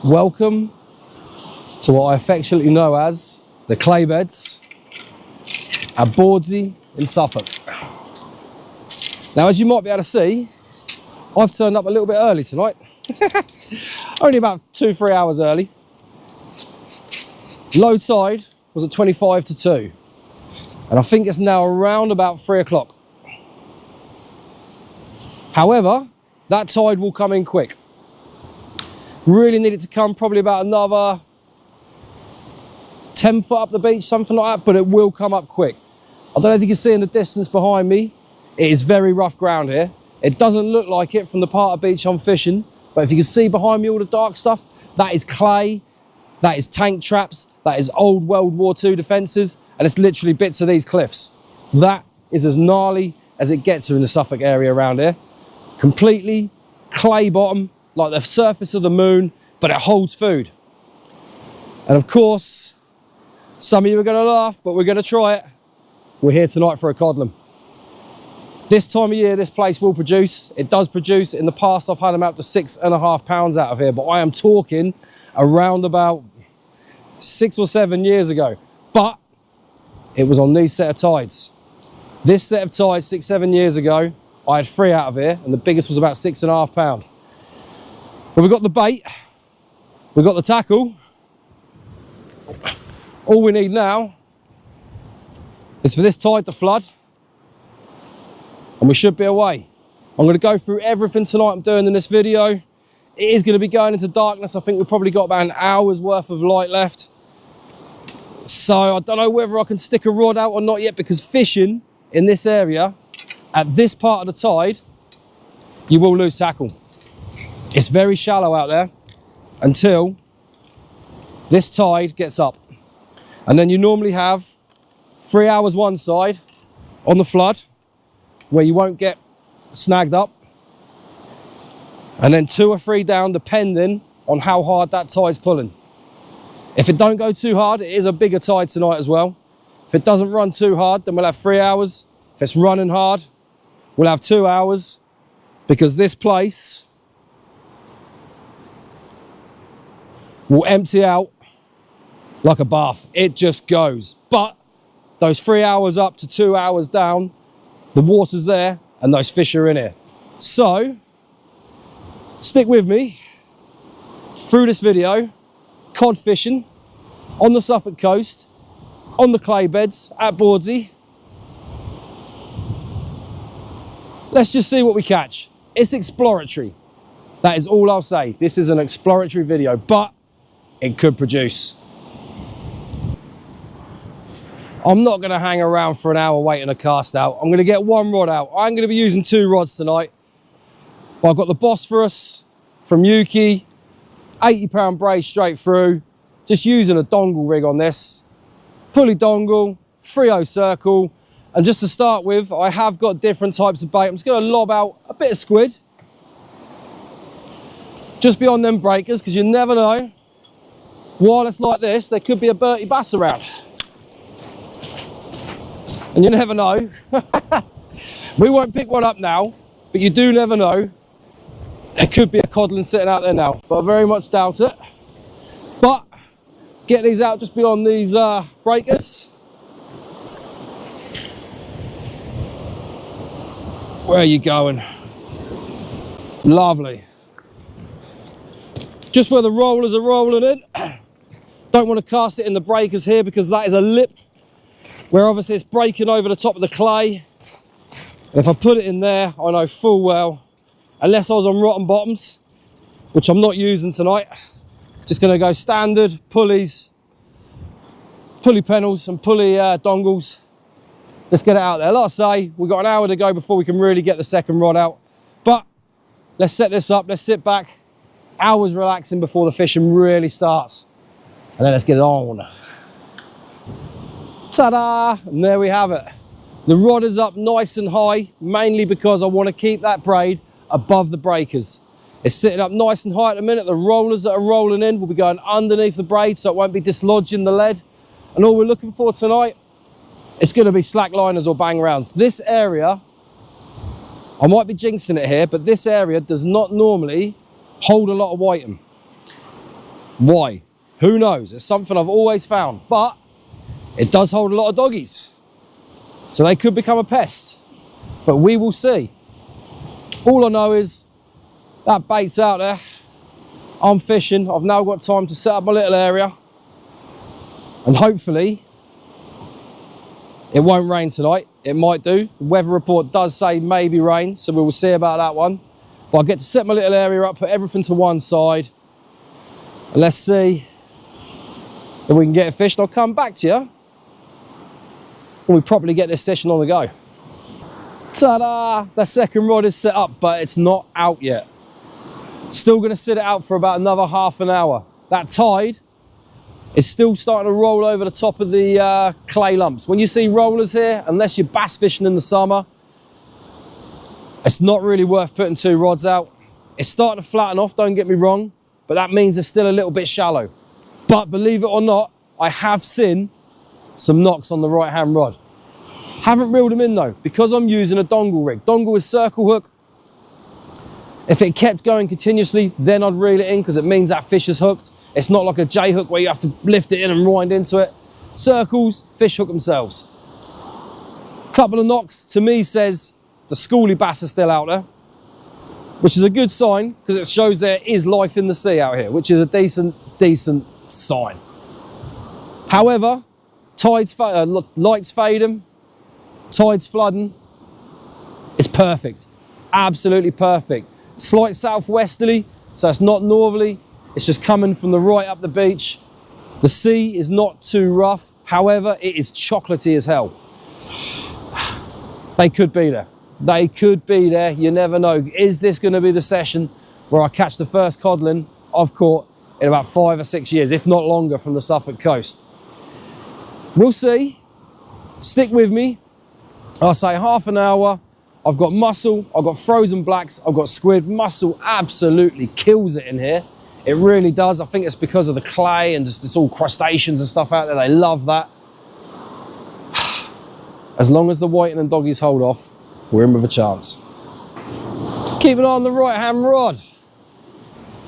Welcome to what I affectionately know as the Claybeds at Boursy in Suffolk. Now, as you might be able to see, I've turned up a little bit early tonight. Only about 2-3 hours early. Low tide was at 25 to 2. And I think it's now around about 3 o'clock. However, that tide will come in quick. Really need it to come probably about another 10 foot up the beach, something like that, but it will come up quick. I don't know if you can see in the distance behind me, it is very rough ground here. It doesn't look like it from the part of beach I'm fishing, but if you can see behind me all the dark stuff, that is clay, that is tank traps, that is old World War II defences, and it's literally bits of these cliffs. That is as gnarly as it gets in the Suffolk area around here. Completely clay bottom, like the surface of the moon, but it holds food. And of course, some of you are going to laugh, but we're going to try it. We're here tonight for a codling. This time of year, this place will produce. It does produce. In the past, I've had them out to 6.5 pounds out of here, but I am talking around about 6 or 7 years ago. But it was on these set of tides. This set of tides 6-7 years ago, I had 3 out of here, and the biggest was about 6.5 pounds. But we've got the bait, we've got the tackle. All we need now is for this tide to flood, and we should be away. I'm going to go through everything tonight I'm doing in this video. It is going to be going into darkness. I think we've probably got about an hour's worth of light left. So I don't know whether I can stick a rod out or not yet, because fishing in this area, at this part of the tide, you will lose tackle. It's very shallow out there until this tide gets up. And then you normally have 3 hours one side on the flood where you won't get snagged up. And then 2 or 3 down, depending on how hard that tide's pulling. If it don't go too hard, it is a bigger tide tonight as well. If it doesn't run too hard, then we'll have 3 hours. If it's running hard, we'll have 2 hours, because this place will empty out like a bath. It just goes. But those 3 hours up to 2 hours down, the water's there and those fish are in here. So stick with me through this video. Cod fishing on the Suffolk coast, on the Claybeds at Boursy. Let's just see what we catch. It's exploratory. That is all I'll say. This is an exploratory video, but it could produce. I'm not going to hang around for an hour waiting to cast out. I'm going to get 1 rod out. I'm going to be using 2 rods tonight. But I've got the Bosphorus from Yuki, 80-pound braid straight through. Just using a dongle rig on this. Pulley dongle, 3/0 circle. And just to start with, I have got different types of bait. I'm just going to lob out a bit of squid. Just beyond them breakers, because you never know. While it's like this, there could be a Bertie bass around. And you never know. We won't pick one up now, but you do never know. There could be a codling sitting out there now, but I very much doubt it. But get these out just beyond these breakers. Where are you going? Lovely. Just where the rollers are rolling in. Don't want to cast it in the breakers here, because that is a lip where obviously it's breaking over the top of the clay. And if I put it in there, I know full well, unless I was on rotten bottoms, which I'm not using tonight, just going to go standard pulleys, pulley pennels and pulley dongles. Let's get it out there. Like I say, we've got an hour to go before we can really get the second rod out. But let's set this up, let's sit back, hours relaxing before the fishing really starts. And then let's get it on. Ta-da! And there we have it. The rod is up nice and high, mainly because I want to keep that braid above the breakers. It's sitting up nice and high at the minute. The rollers that are rolling in will be going underneath the braid, so it won't be dislodging the lead. And all we're looking for tonight, it's going to be slack liners or bang rounds. This area, I might be jinxing it here, but this area does not normally hold a lot of whiting. Why? Who knows? It's something I've always found, but it does hold a lot of doggies. So they could become a pest, but we will see. All I know is that bait's out there. I'm fishing. I've now got time to set up my little area, and hopefully it won't rain tonight. It might do. The weather report does say maybe rain, so we will see about that one. But I get to set my little area up, put everything to one side, and let's see if we can get a fish. And I'll come back to you when we properly get this session on the go. Ta-da! The second rod is set up, but it's not out yet. Still going to sit it out for about another half an hour. That tide is still starting to roll over the top of the clay lumps. When you see rollers here, unless you're bass fishing in the summer, it's not really worth putting 2 rods out. It's starting to flatten off, don't get me wrong, but that means it's still a little bit shallow. But believe it or not, I have seen some knocks on the right-hand rod. Haven't reeled them in though, because I'm using a dongle rig. Dongle is circle hook. If it kept going continuously, then I'd reel it in, because it means that fish is hooked. It's not like a J hook where you have to lift it in and wind into it. Circles, fish hook themselves. Couple of knocks to me says the schoolie bass are still out there, which is a good sign, because it shows there is life in the sea out here, which is a decent sign. However, lights fading, tide's flooding. It's perfect, absolutely perfect. Slight southwesterly, so it's not northerly. It's just coming from the right up the beach. The sea is not too rough. However, it is chocolatey as hell. They could be there. They could be there. You never know. Is this going to be the session where I catch the first codling I've caught in about 5 or 6 years, if not longer, from the Suffolk coast? We'll see. Stick with me. I'll say half an hour. I've got mussel, I've got frozen blacks, I've got squid. Mussel absolutely kills it in here. It really does. I think it's because of the clay and just it's all crustaceans and stuff out there. They love that. As long as the whiting and doggies hold off, we're in with a chance. Keep an eye on the right-hand rod.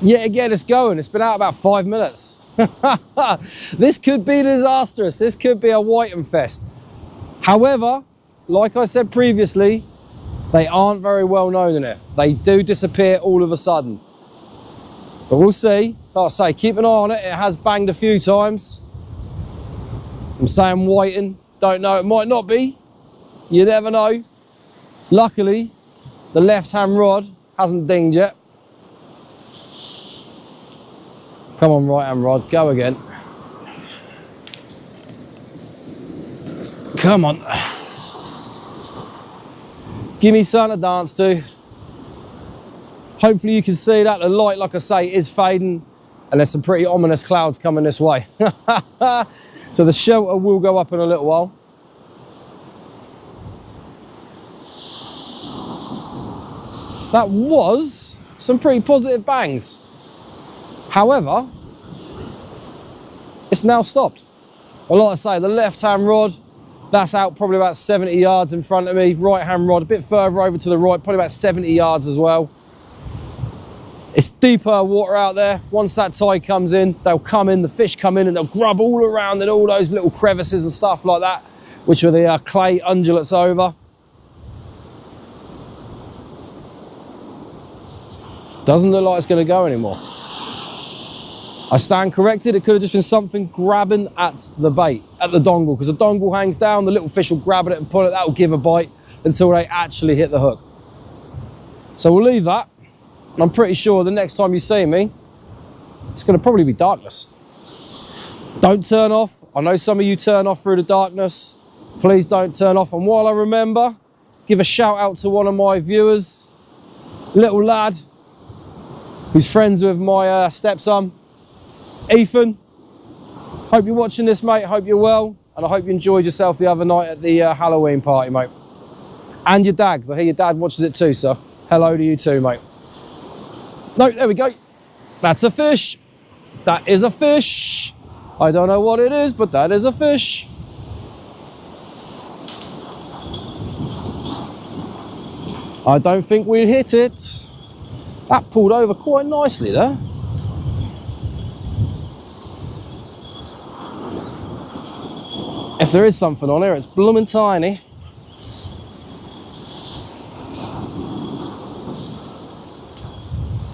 Yet again, it's going. It's been out about 5 minutes. This could be disastrous. This could be a whiting fest. However, like I said previously, they aren't very well known in it. They do disappear all of a sudden. But we'll see. Like I say, keep an eye on it. It has banged a few times. I'm saying whiting. Don't know, it might not be. You never know. Luckily, the left-hand rod hasn't dinged yet. Come on, right-hand rod, go again. Come on. Give me something to dance to. Hopefully you can see that. The light, like I say, is fading, and there's some pretty ominous clouds coming this way. So the shelter will go up in a little while. That was some pretty positive bangs. However, it's now stopped. Well, like I say, the left-hand rod, that's out probably about 70 yards in front of me. Right-hand rod, a bit further over to the right, probably about 70 yards as well. It's deeper water out there. Once that tide comes in, they'll come in, the fish come in, and they'll grub all around in all those little crevices and stuff like that, which are the clay undulates over. Doesn't look like it's going to go anymore. I stand corrected. It could have just been something grabbing at the bait, at the dongle, because the dongle hangs down, the little fish will grab at it and pull it. That will give a bite until they actually hit the hook. So we'll leave that. And I'm pretty sure the next time you see me, it's going to probably be darkness. Don't turn off. I know some of you turn off through the darkness. Please don't turn off. And while I remember, give a shout out to one of my viewers, little lad, who's friends with my stepson, Ethan. Hope you're watching this, mate. Hope you're well, and I hope you enjoyed yourself the other night at the Halloween party, mate. And your dad, 'cause I hear your dad watches it too, so hello to you too, mate. No, there we go. That's a fish. That is a fish. I don't know what it is, but that is a fish. I don't think we'll hit it. That pulled over quite nicely there. If there is something on here, it's blooming tiny.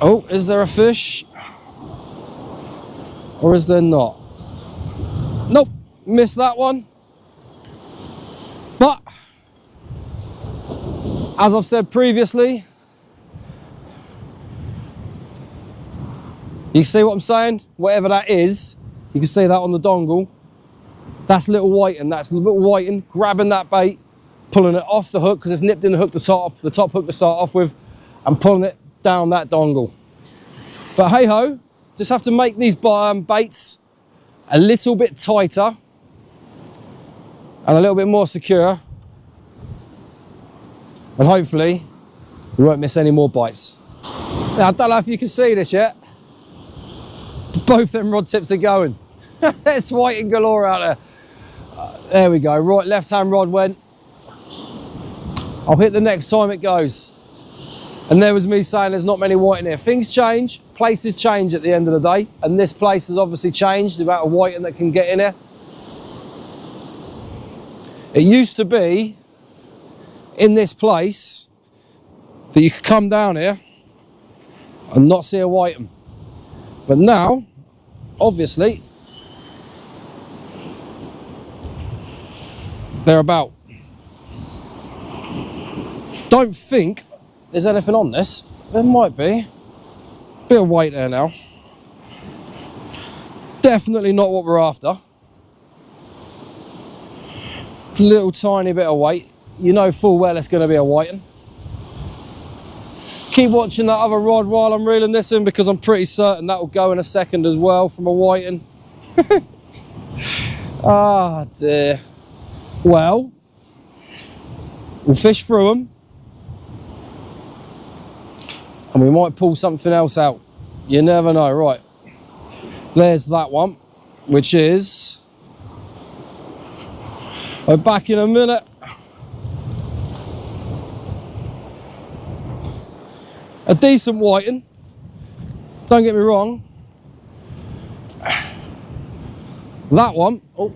Oh, is there a fish? Or is there not? Nope, missed that one. But, as I've said previously, you see what I'm saying? Whatever that is, you can see that on the dongle. That's little whiting, that's little whiting, grabbing that bait, pulling it off the hook, because it's nipped in the hook to start, the top hook to start off with, and pulling it down that dongle. But hey ho, just have to make these baits a little bit tighter and a little bit more secure, and hopefully we won't miss any more bites. Now, I don't know if you can see this yet, but both them rod tips are going. There's whiting galore out there. There we go, right, left hand rod went. I'll hit the next time it goes. And there was me saying there's not many white in here. Things change, places change at the end of the day, and this place has obviously changed, the amount of whiting that can get in here. It used to be in this place that you could come down here and not see a whiting. But now, obviously, they're about. Don't think there's anything on this. There might be. Bit of weight there now. Definitely not what we're after. Little tiny bit of weight. You know full well it's going to be a whiting. Keep watching that other rod while I'm reeling this in, because I'm pretty certain that will go in a second as well from a whiting. Ah dear. Well, we'll fish through them and we might pull something else out. You never know. Right, there's that one, which is, we're back in a minute. A decent whiting, don't get me wrong. That one, oh,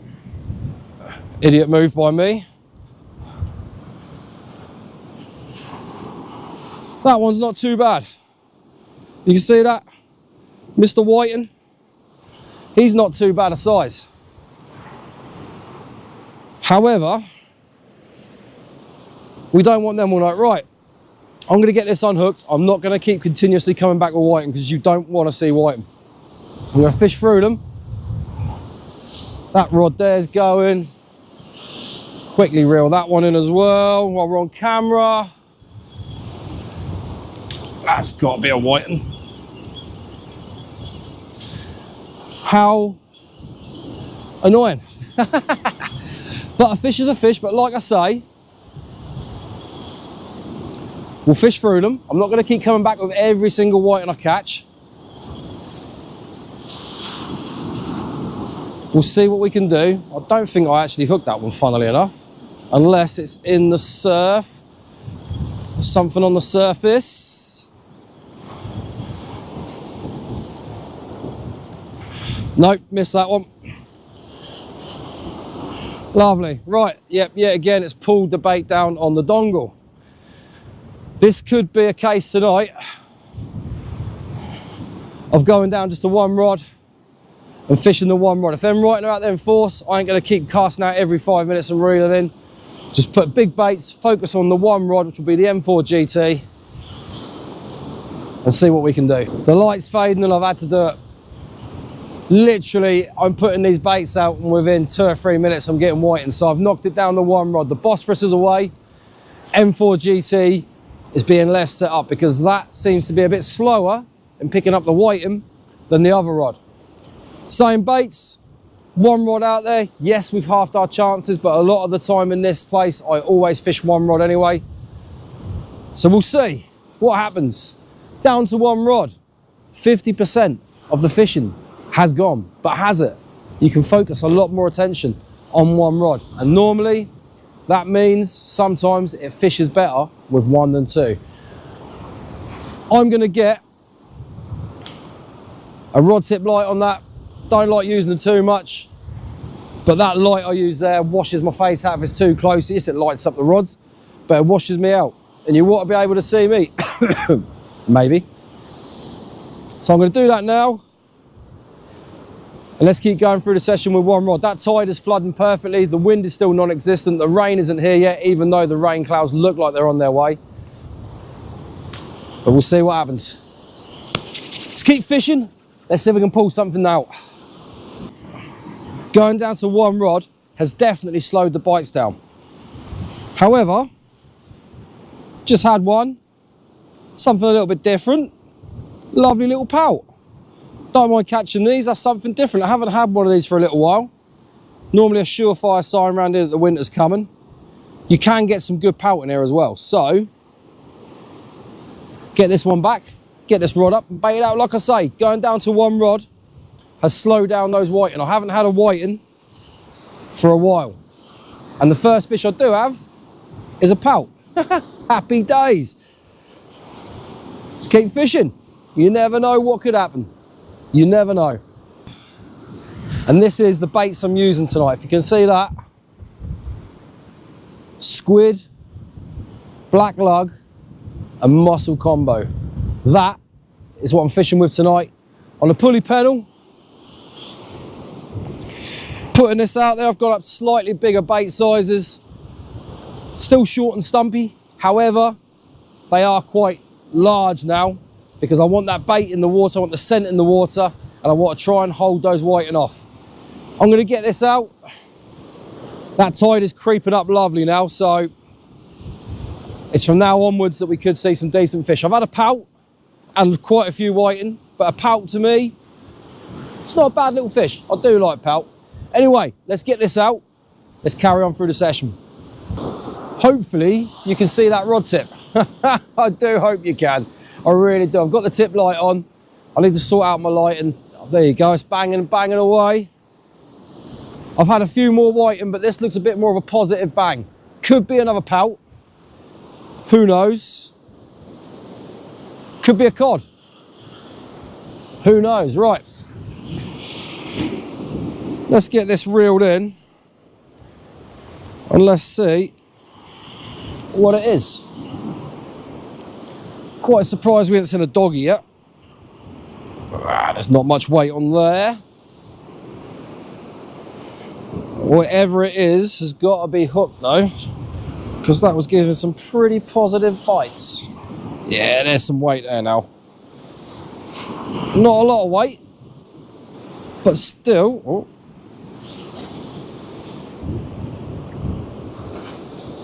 idiot move by me. That one's not too bad. You can see that? Mr. Whiting, he's not too bad a size. However, we don't want them all night. Right, I'm going to get this unhooked. I'm not going to keep continuously coming back with whiting, because you don't want to see whiting. I'm going to fish through them. That rod there's going. Quickly reel that one in as well while we're on camera. That's got to be a whiting. How annoying. But a fish is a fish, but like I say, we'll fish through them. I'm not going to keep coming back with every single whiting I catch. We'll see what we can do. I don't think I actually hooked that one, funnily enough, unless it's in the surf. There's something on the surface. Nope, missed that one. Lovely. Right, yep, yet again, it's pulled the bait down on the dongle. This could be a case tonight of going down just to one rod and fishing the one rod. If them whiting are out there in force, I ain't going to keep casting out every 5 minutes and reeling in. Just put big baits, focus on the one rod, which will be the M4 GT, and see what we can do. The light's fading and I've had to do it. Literally, I'm putting these baits out and within 2 or 3 minutes I'm getting whiting. So I've knocked it down the one rod. The Bosphorus is away. M4 GT is being left set up because that seems to be a bit slower in picking up the whiting than the other rod. Same baits, one rod out there. Yes, we've halved our chances, but a lot of the time in this place, I always fish one rod anyway. So we'll see what happens. Down to one rod, 50% of the fishing has gone, but has it? You can focus a lot more attention on one rod. And normally, that means sometimes it fishes better with one than two. I'm gonna get a rod tip light on that. Don't like using them too much, But that light I use there washes my face out if it's too close. Yes, it lights up the rods, but it washes me out. And you want to be able to see me. Maybe. So I'm going to do that now. And let's keep going through the session with one rod. That tide is flooding perfectly. The wind is still non-existent. The rain isn't here yet, even though the rain clouds look like they're on their way. But we'll see what happens. Let's keep fishing. Let's see if we can pull something out. Going down to one rod has definitely slowed the bites down. However, just had one. Something a little bit different. Lovely little pout. Don't mind catching these, that's something different. I haven't had one of these for a little while. Normally a surefire sign around here that the winter's coming. You can get some good pout in here as well. So, get this one back, get this rod up and bait it out. Like I say, going down to one rod has slowed down those whiting. I haven't had a whiting for a while. And the first fish I do have is a pout. Happy days. Let's keep fishing. You never know what could happen. You never know. And this is the baits I'm using tonight. If you can see that. Squid, black lug, and mussel combo. That is what I'm fishing with tonight. On the pulley pedal. Putting this out there, I've got up slightly bigger bait sizes. Still short and stumpy. However, they are quite large now, because I want that bait in the water, I want the scent in the water, and I want to try and hold those whiting off. I'm going to get this out. That tide is creeping up lovely now, so it's from now onwards that we could see some decent fish. I've had a pout and quite a few whiting, but a pout to me, it's not a bad little fish. I do like pout. Anyway, let's get this out. Let's carry on through the session. Hopefully you can see that rod tip. I do hope you can. I really do. I've got the tip light on. I need to sort out my lighting. Oh, there you go, it's banging away. I've had a few more whiting, but this looks a bit more of a positive bang. Could be another pout. Who knows? Could be a cod. Who knows? Right. Let's get this reeled in and let's see what it is. Quite surprised we haven't seen a doggy yet. There's not much weight on there. Whatever it is has got to be hooked though, because that was giving some pretty positive bites. Yeah, there's some weight there now. Not a lot of weight, but still. Oh.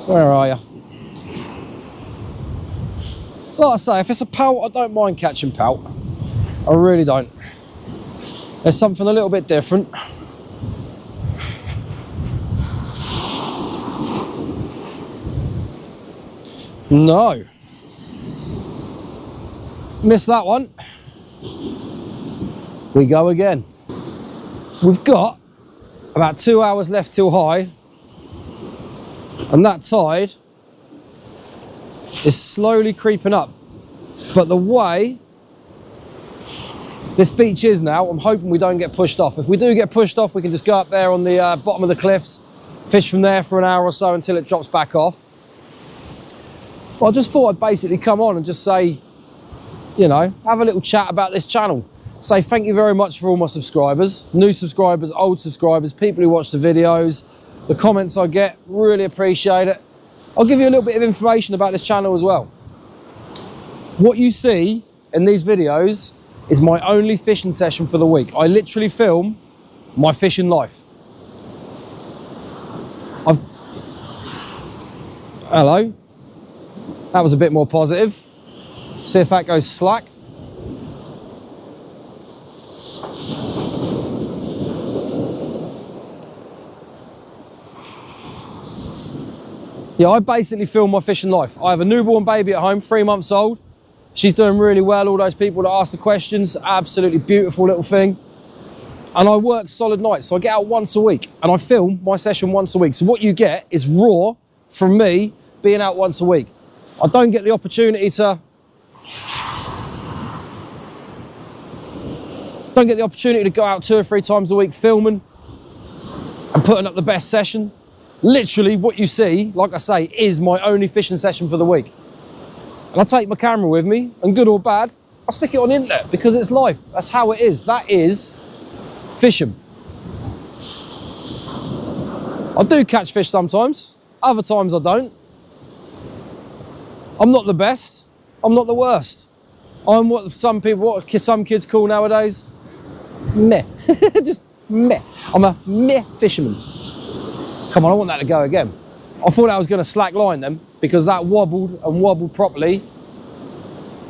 Where are you? Like I say, if it's a pout, I don't mind catching pout. I really don't. There's something a little bit different. No. Missed that one. We go again. We've got about 2 hours left till high, and that tide is slowly creeping up. But the way this beach is now, I'm hoping we don't get pushed off. If we do get pushed off, we can just go up there on the bottom of the cliffs, fish from there for an hour or so until it drops back off. But I just thought I'd basically come on and just say, you know, have a little chat about this channel. Say thank you very much for all my subscribers, new subscribers, old subscribers, people who watch the videos, the comments I get, really appreciate it. I'll give you a little bit of information about this channel as well. What you see in these videos is my only fishing session for the week. I literally film my fishing life. Hello. That was a bit more positive. See if that goes slack. Yeah, I basically film my fishing life. I have a newborn baby at home, 3 months old. She's doing really well. All those people that ask the questions, absolutely beautiful little thing. And I work solid nights, so I get out once a week and I film my session once a week. So what you get is raw from me being out once a week. I don't get the opportunity to go out 2 or 3 times a week filming and putting up the best session. Literally what you see, like I say, is my only fishing session for the week. And I take my camera with me, and good or bad, I stick it on the internet because it's life. That's how it is. That is fishing. I do catch fish sometimes, other times I don't. I'm not the best, I'm not the worst. I'm what some kids call nowadays, meh. Just meh. I'm a meh fisherman. Come on, I want that to go again. I thought I was going to slack line then because that wobbled and wobbled properly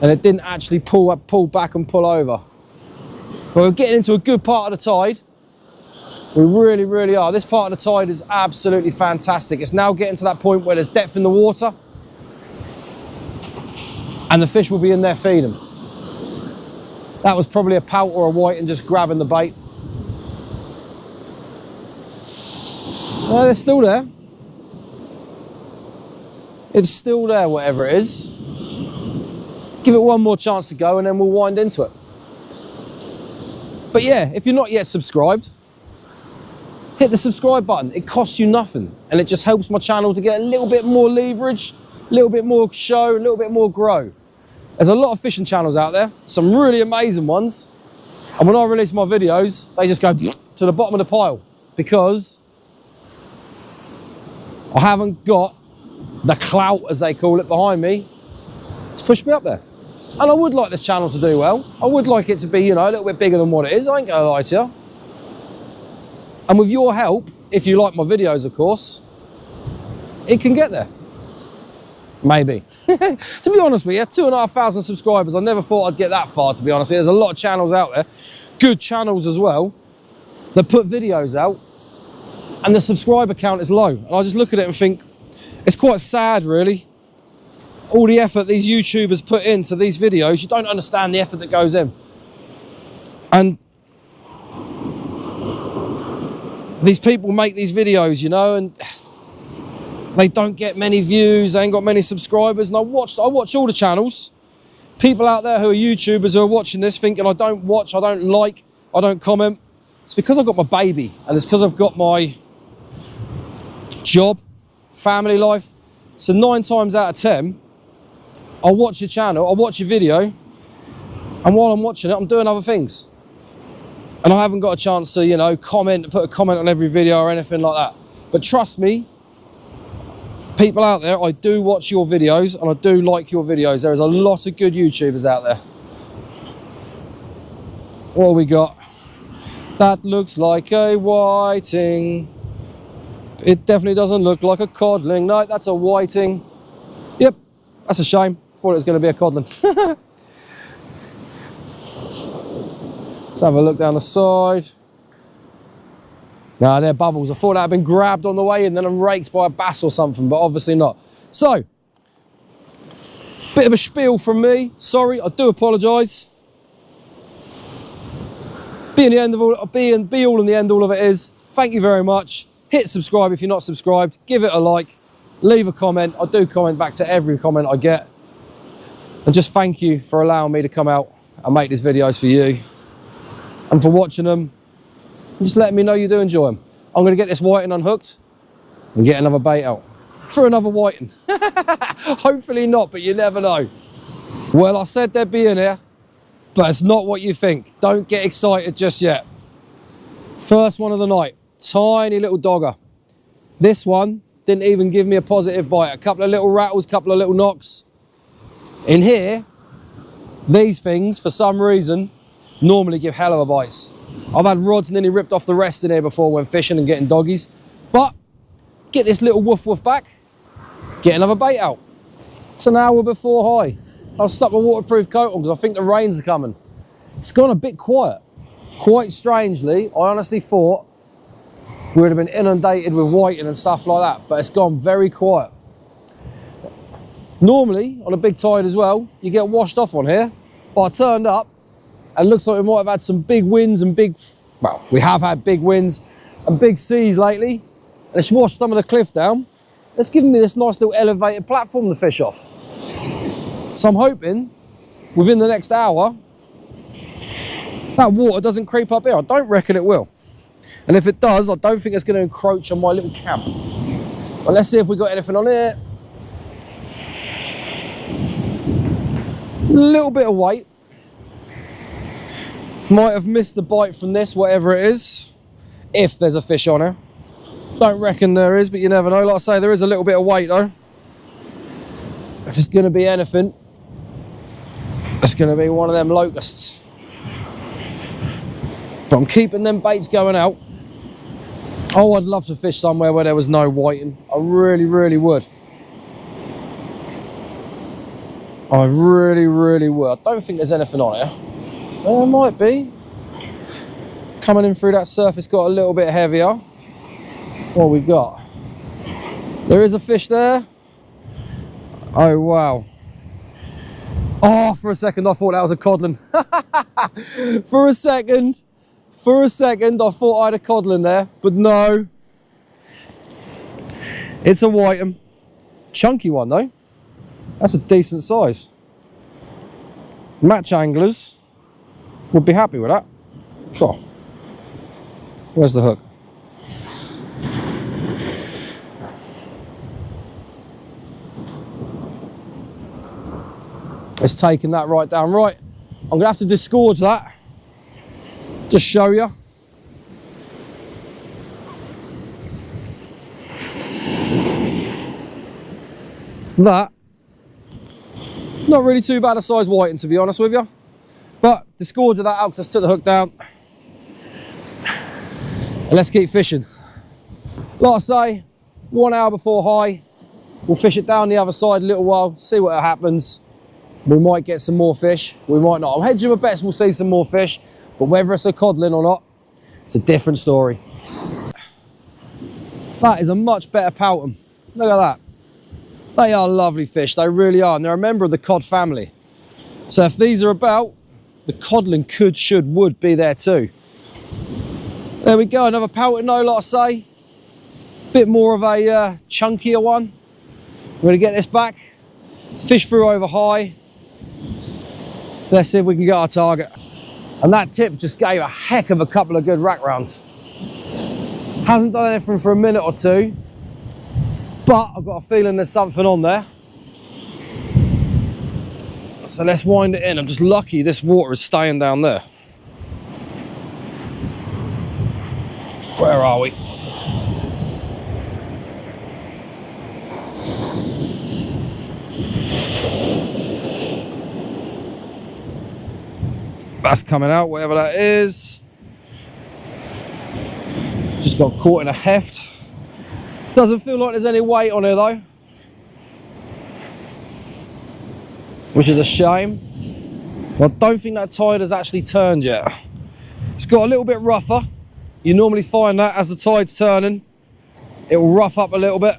and it didn't actually pull back and pull over. But we're getting into a good part of the tide. We really, really are. This part of the tide is absolutely fantastic. It's now getting to that point where there's depth in the water and the fish will be in there feeding. That was probably a pout or a white and just grabbing the bait. No, they're still there. It's still there, whatever it is. Give it one more chance to go and then we'll wind into it. But yeah, if you're not yet subscribed, hit the subscribe button. It costs you nothing and it just helps my channel to get a little bit more leverage, a little bit more show, a little bit more grow. There's a lot of fishing channels out there, some really amazing ones. And when I release my videos, they just go to the bottom of the pile because I haven't got the clout, as they call it, behind me to push me up there. And I would like this channel to do well. I would like it to be, you know, a little bit bigger than what it is. I ain't gonna lie to you. And with your help, if you like my videos, of course, it can get there. Maybe. To be honest with you, 2,500 subscribers, I never thought I'd get that far, to be honest. There's a lot of channels out there, good channels as well, that put videos out, and the subscriber count is low. And I just look at it and think, it's quite sad, really. All the effort these YouTubers put into these videos, you don't understand the effort that goes in. And these people make these videos, you know, and they don't get many views, they ain't got many subscribers. And I watch all the channels. People out there who are YouTubers who are watching this thinking I don't watch, I don't like, I don't comment. It's because I've got my baby and it's because I've got my job, family life. So 9 times out of 10, I'll watch your channel, I'll watch your video, and while I'm watching it, I'm doing other things. And I haven't got a chance to, you know, comment, put a comment on every video or anything like that. But trust me, people out there, I do watch your videos and I do like your videos. There is a lot of good YouTubers out there. What have we got? That looks like a whiting. It definitely doesn't look like a codling. No, that's a whiting. Yep, that's a shame. Thought it was going to be a codling. Let's have a look down the side. Nah, they're bubbles. I thought that had been grabbed on the way in, then raked by a bass or something, but obviously not. So, bit of a spiel from me. Sorry, I do apologise. Be all in the end all of it is. Thank you very much. Hit subscribe if you're not subscribed. Give it a like. Leave a comment. I do comment back to every comment I get. And just thank you for allowing me to come out and make these videos for you. And for watching them. Just letting me know you do enjoy them. I'm going to get this whiting unhooked and get another bait out. For another whiting. Hopefully not, but you never know. Well, I said they'd be in here, but it's not what you think. Don't get excited just yet. First one of the night. Tiny little dogger. This one didn't even give me a positive bite. A couple of little rattles, couple of little knocks. In here, these things, for some reason, normally give hell of a bites. I've had rods nearly ripped off the rest in here before when fishing and getting doggies. But, get this little woof woof back, get another bait out. It's an hour before high. I've stuck my waterproof coat on because I think the rains are coming. It's gone a bit quiet. Quite strangely, I honestly thought we would have been inundated with whiting and stuff like that, but it's gone very quiet. Normally, on a big tide as well, you get washed off on here, but I turned up and it looks like we might have had some big winds and we have had big winds and big seas lately, and it's washed some of the cliff down. It's given me this nice little elevated platform to fish off. So I'm hoping within the next hour, that water doesn't creep up here. I don't reckon it will. And if it does, I don't think it's going to encroach on my little camp. But let's see if we got anything on here. A little bit of weight. Might have missed the bite from this, whatever it is, if there's a fish on her. Don't reckon there is, but you never know. Like I say, there is a little bit of weight though. If it's going to be anything, it's going to be one of them locusts. But I'm keeping them baits going out. Oh, I'd love to fish somewhere where there was no whiting. I really, really would. I really, really would. I don't think there's anything on here. There might be. Coming in through that surface got a little bit heavier. What we got? There is a fish there. Oh, wow. Oh, for a second I thought that was a codling. For a second, I thought I had a codling there, but no. It's a whiting. Chunky one though. That's a decent size. Match anglers would be happy with that. Sure. Where's the hook? It's taking that right down. Right, I'm going to have to disgorge that. Just show you. That, not really too bad a size whiting, to be honest with you. But disgorge that out because I took the hook down. And let's keep fishing. Like I say, 1 hour before high, we'll fish it down the other side a little while, see what happens. We might get some more fish, we might not. I'm hedging my bets we'll see some more fish, but whether it's a codling or not, it's a different story. That is a much better Pout. Look at that. They are lovely fish, they really are, and they're a member of the cod family. So if these are about, the codling could, should, would be there too. There we go, another Pout, no, like I say. Bit more of a chunkier one. We're gonna get this back, fish through over high. Let's see if we can get our target. And that tip just gave a heck of a couple of good rack rounds. Hasn't done anything for a minute or two, but I've got a feeling there's something on there. So let's wind it in. I'm just lucky this water is staying down there. Where are we? That's coming out, whatever that is. Just got caught in a heft. Doesn't feel like there's any weight on it though, which is a shame. I don't think that tide has actually turned yet. It's got a little bit rougher. You normally find that as the tide's turning, it will rough up a little bit.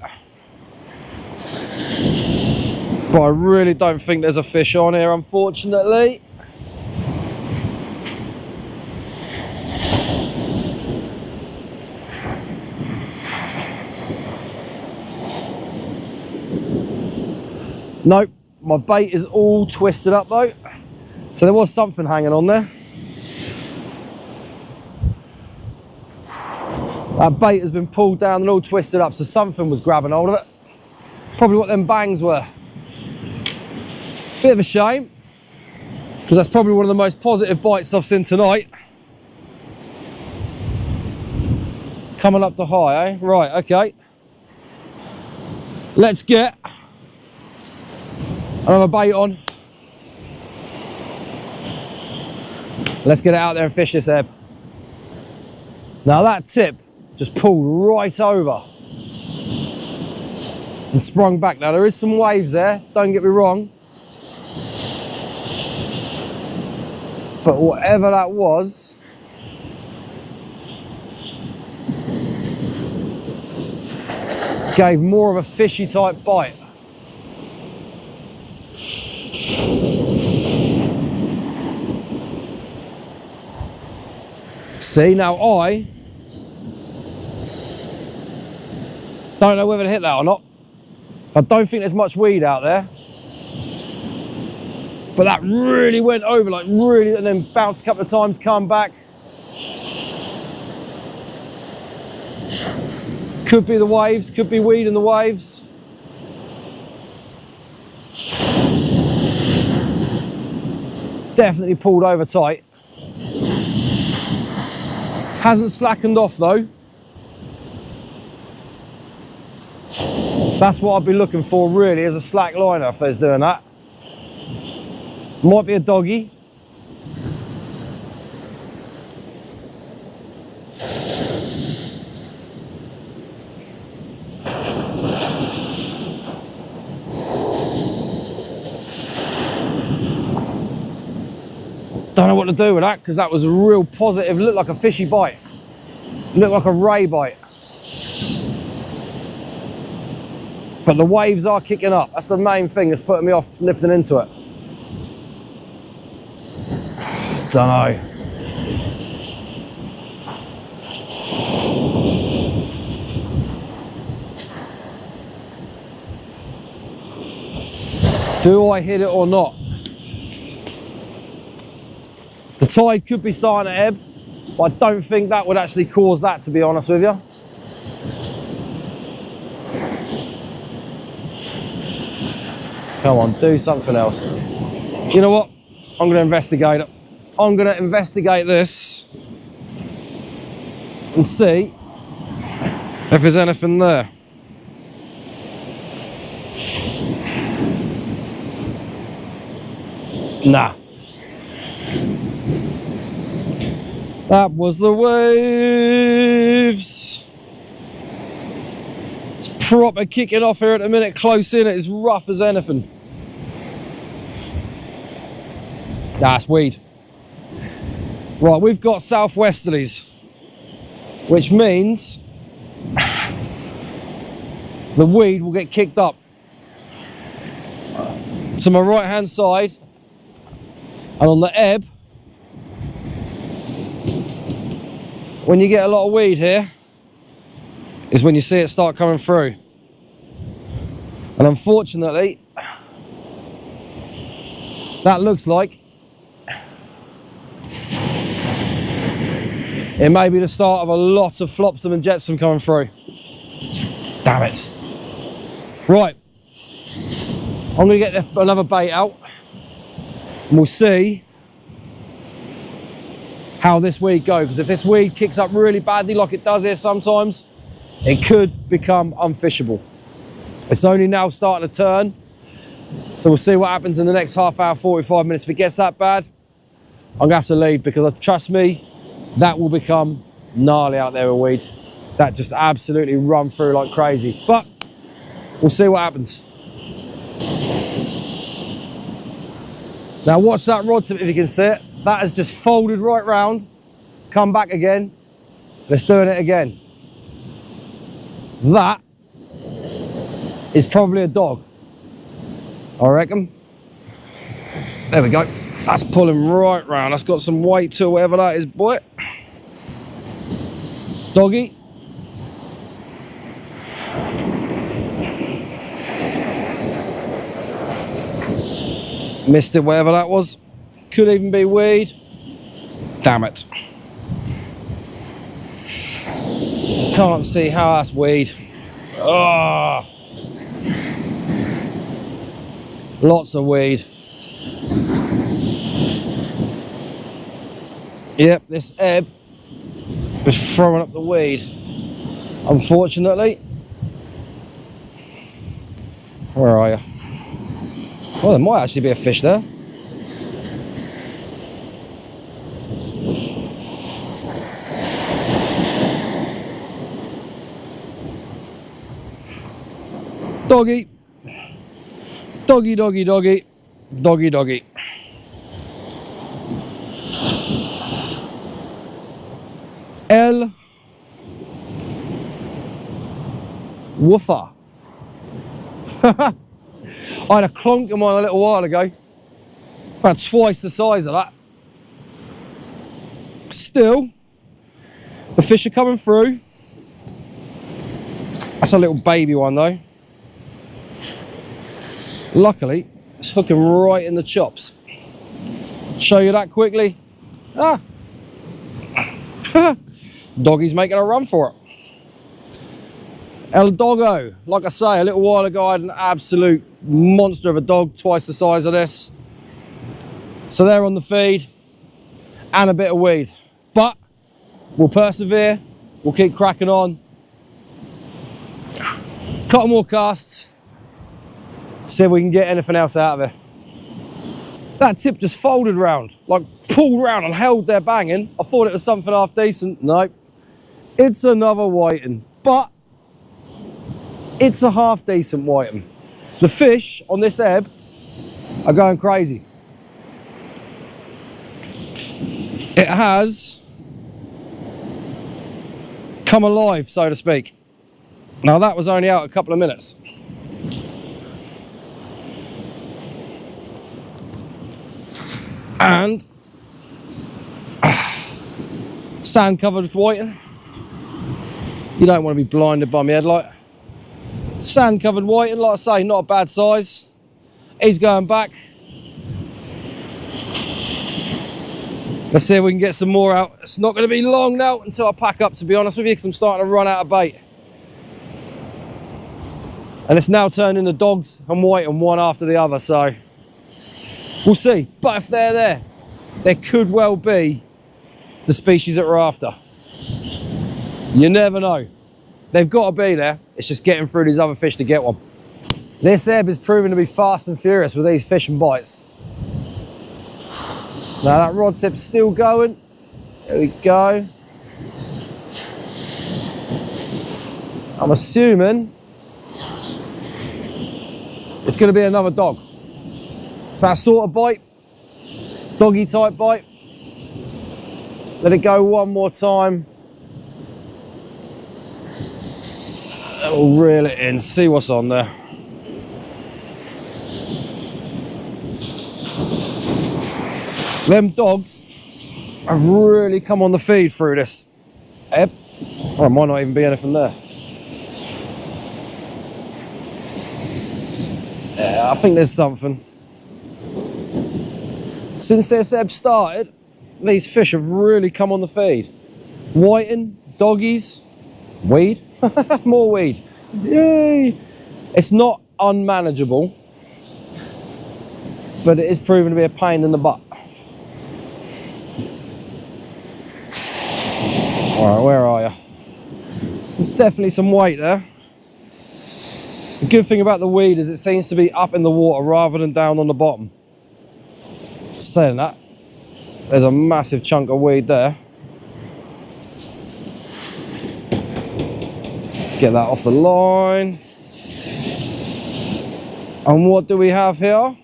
But I really don't think there's a fish on here, unfortunately. Nope, my bait is all twisted up though. So there was something hanging on there. That bait has been pulled down and all twisted up, so something was grabbing hold of it. Probably what them bangs were. Bit of a shame, because that's probably one of the most positive bites I've seen tonight. Coming up the high, eh? Right, okay. Let's get another bait on. Let's get it out there and fish this ebb. Now that tip just pulled right over and sprung back. Now there is some waves there, don't get me wrong. But whatever that was, gave more of a fishy type bite. See, now I don't know whether to hit that or not. I don't think there's much weed out there. But that really went over, like really, and then bounced a couple of times, come back. Could be the waves, could be weed in the waves. Definitely pulled over tight. Hasn't slackened off though. That's what I'd be looking for really, as a slack liner if there's doing that. Might be a doggy. Don't know what to do with that, because that was a real positive. Looked like a fishy bite. Looked like a ray bite. But the waves are kicking up. That's the main thing that's putting me off lifting into it. Don't know. Do I hit it or not? The tide could be starting to ebb, but I don't think that would actually cause that, to be honest with you. Come on, do something else. You know what? I'm going to investigate it. I'm going to investigate this and see if there's anything there. Nah. That was the waves. It's proper kicking off here at the minute. Close in, it's rough as anything. That's weed. Right, we've got southwesterlies, which means the weed will get kicked up to my right hand side, and on the ebb, when you get a lot of weed here, is when you see it start coming through. And unfortunately, that looks like it may be the start of a lot of flopsome and jetsam coming through. Damn it. Right, I'm gonna get another bait out and we'll see how this weed goes, because if this weed kicks up really badly like it does here sometimes, it could become unfishable. It's only now starting to turn, so we'll see what happens in the next half hour, 45 minutes. If it gets that bad, I'm gonna have to leave, because trust me, that will become gnarly out there with weed. That just absolutely run through like crazy. But we'll see what happens. Now watch that rod tip if you can see it. That has just folded right round, come back again. Let's doing it again. That is probably a dog, I reckon. There we go. That's pulling right round. That's got some weight to it, whatever that is, boy. Doggy. Missed it, whatever that was. Could even be weed. Damn it. Can't see how that's weed. Oh. Lots of weed. Yep, this ebb is throwing up the weed, unfortunately. Where are you? Well, there might actually be a fish there. Doggy. Doggy, doggy, doggy. Doggy, doggy. El Woofer. I had a clonk in mine a little while ago. About twice the size of that. Still, the fish are coming through. That's a little baby one though. Luckily, it's hooking right in the chops. Show you that quickly. Ah. Doggy's making a run for it. El Doggo, like I say, a little while ago I had an absolute monster of a dog, twice the size of this. So they're on the feed and a bit of weed. But we'll persevere, we'll keep cracking on. Couple more casts, see if we can get anything else out of it. That tip just folded round, like pulled round and held there banging. I thought it was something half decent. Nope, it's another whiting, but it's a half decent whiting. The fish on this ebb are going crazy. It has come alive, so to speak. Now that was only out a couple of minutes. And sand covered whiting. You don't want to be blinded by my headlight. Sand covered whiting, like I say, not a bad size. He's going back. Let's see if we can get some more out. It's not going to be long now until I pack up, to be honest with you, because I'm starting to run out of bait. And it's now turned into dogs and whiting one after the other, so we'll see. But if they're there, there could well be the species that we're after. You never know. They've got to be there. It's just getting through these other fish to get one. This ebb is proving to be fast and furious with these fish and bites. Now that rod tip's still going. There we go. I'm assuming it's going to be another dog. It's that sort of bite, doggy type bite. Let it go one more time. We'll reel it in, see what's on there. Them dogs have really come on the feed through this ebb. Oh, there might not even be anything there. Yeah, I think there's something. Since this ebb started, these fish have really come on the feed. Whiting, doggies, weed, more weed. Yay! It's not unmanageable, but it is proving to be a pain in the butt. Alright, where are you? There's definitely some weight there. The good thing about the weed is it seems to be up in the water rather than down on the bottom. Saying that, there's a massive chunk of weed there. Get that off the line. And what do we have here?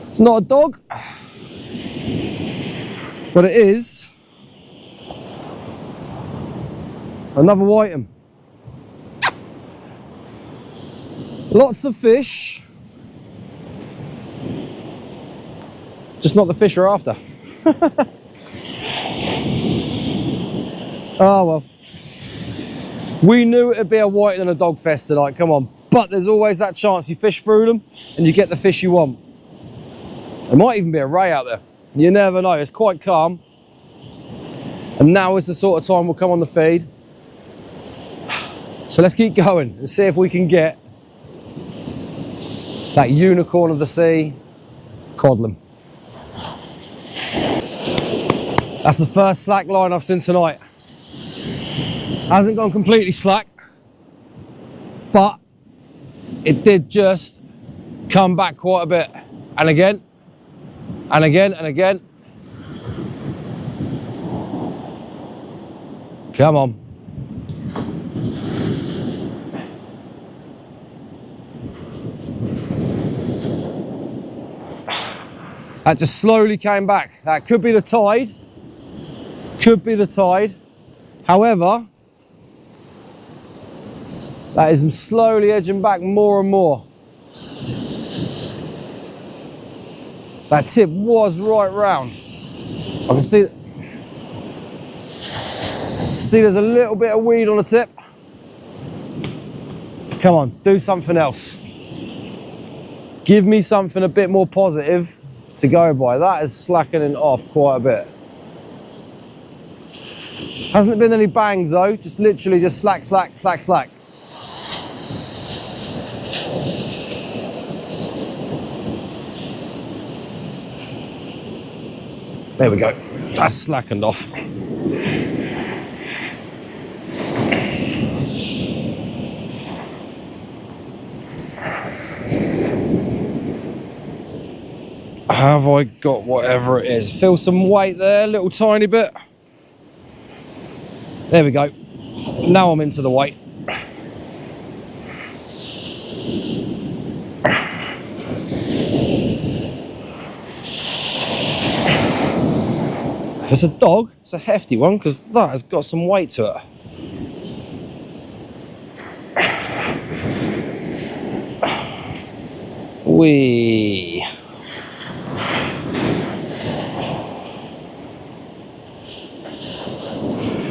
It's not a dog, but it is another whiting. Lots of fish, just not the fish we're after. Oh well. We knew it'd be a whiting and a dog fest tonight, come on. But there's always that chance you fish through them and you get the fish you want. There might even be a ray out there. You never know, it's quite calm. And now is the sort of time we'll come on the feed. So let's keep going and see if we can get that unicorn of the sea, Codling. That's the first slack line I've seen tonight. Hasn't gone completely slack, but it did just come back quite a bit. And again, and again, and again. Come on. That just slowly came back. That could be the tide. Could be the tide. However, that is slowly edging back more and more. That tip was right round. I can see there's a little bit of weed on the tip. Come on, do something else. Give me something a bit more positive to go by. That is slackening off quite a bit. Hasn't been any bangs though, just literally just slack, slack, slack, slack. There we go, that's slackened off. Have I got whatever it is? Feel some weight there, a little tiny bit. There we go. Now I'm into the weight. If it's a dog, it's a hefty one because that has got some weight to it. Whee!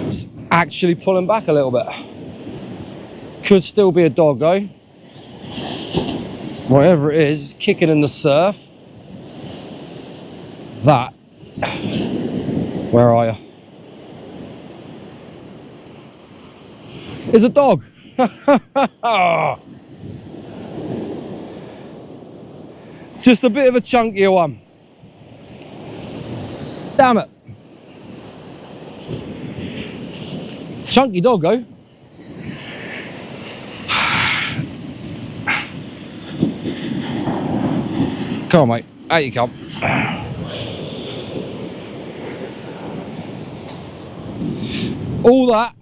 It's actually pulling back a little bit. Could still be a dog though. Whatever it is, it's kicking in the surf. That. Where are you? It's a dog. Just a bit of a chunkier one. Damn it. Chunky dog, though. Come on, mate. Out you come. All that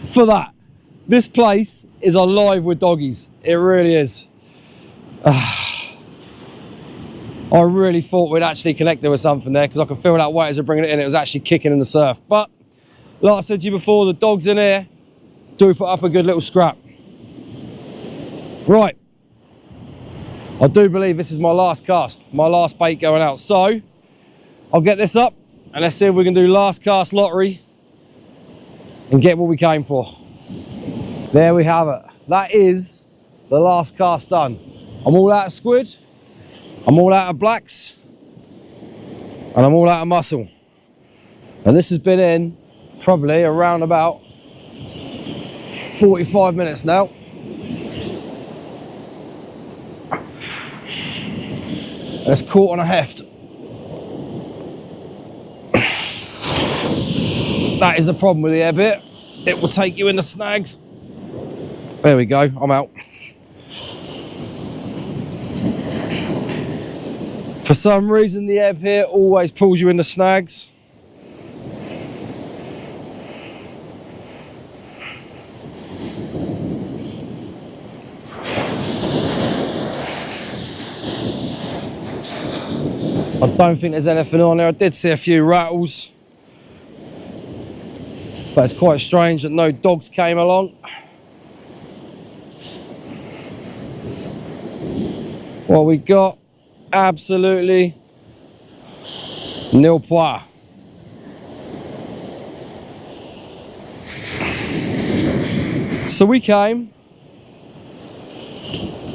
for that. This place is alive with doggies. It really is. I really thought we'd actually connected with something there because I could feel that weight as we're bringing it in. It was actually kicking in the surf. But like I said to you before, the dogs in here do put up a good little scrap. Right. I do believe this is my last cast, my last bait going out. So I'll get this up and let's see if we can do last cast lottery and get what we came for. There we have it. That is the last cast done. I'm all out of squid, I'm all out of blacks, and I'm all out of mussel. And this has been in probably around about 45 minutes now. And it's caught on a heft. That is the problem with the air bit. It will take you in the snags. There we go, I'm out. For some reason, the ebb here always pulls you in the snags. I don't think there's anything on there. I did see a few rattles, but it's quite strange that no dogs came along. What we got? Absolutely nil pois. So we came,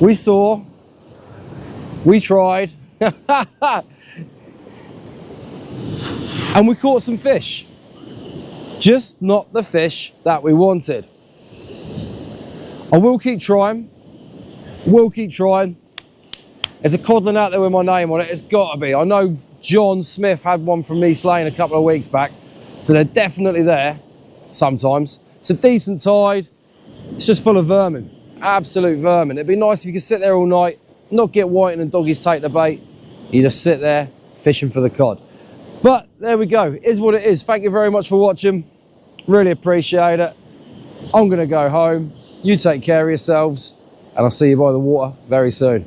we saw, we tried, and we caught some fish. Just not the fish that we wanted. I will keep trying. We'll keep trying. There's a codling out there with my name on it. It's got to be. I know John Smith had one from me slaying a couple of weeks back. So they're definitely there sometimes. It's a decent tide. It's just full of vermin. Absolute vermin. It'd be nice if you could sit there all night, not get whiting and doggies take the bait. You just sit there fishing for the cod. But there we go. It is what it is. Thank you very much for watching. Really appreciate it. I'm going to go home. You take care of yourselves. And I'll see you by the water very soon.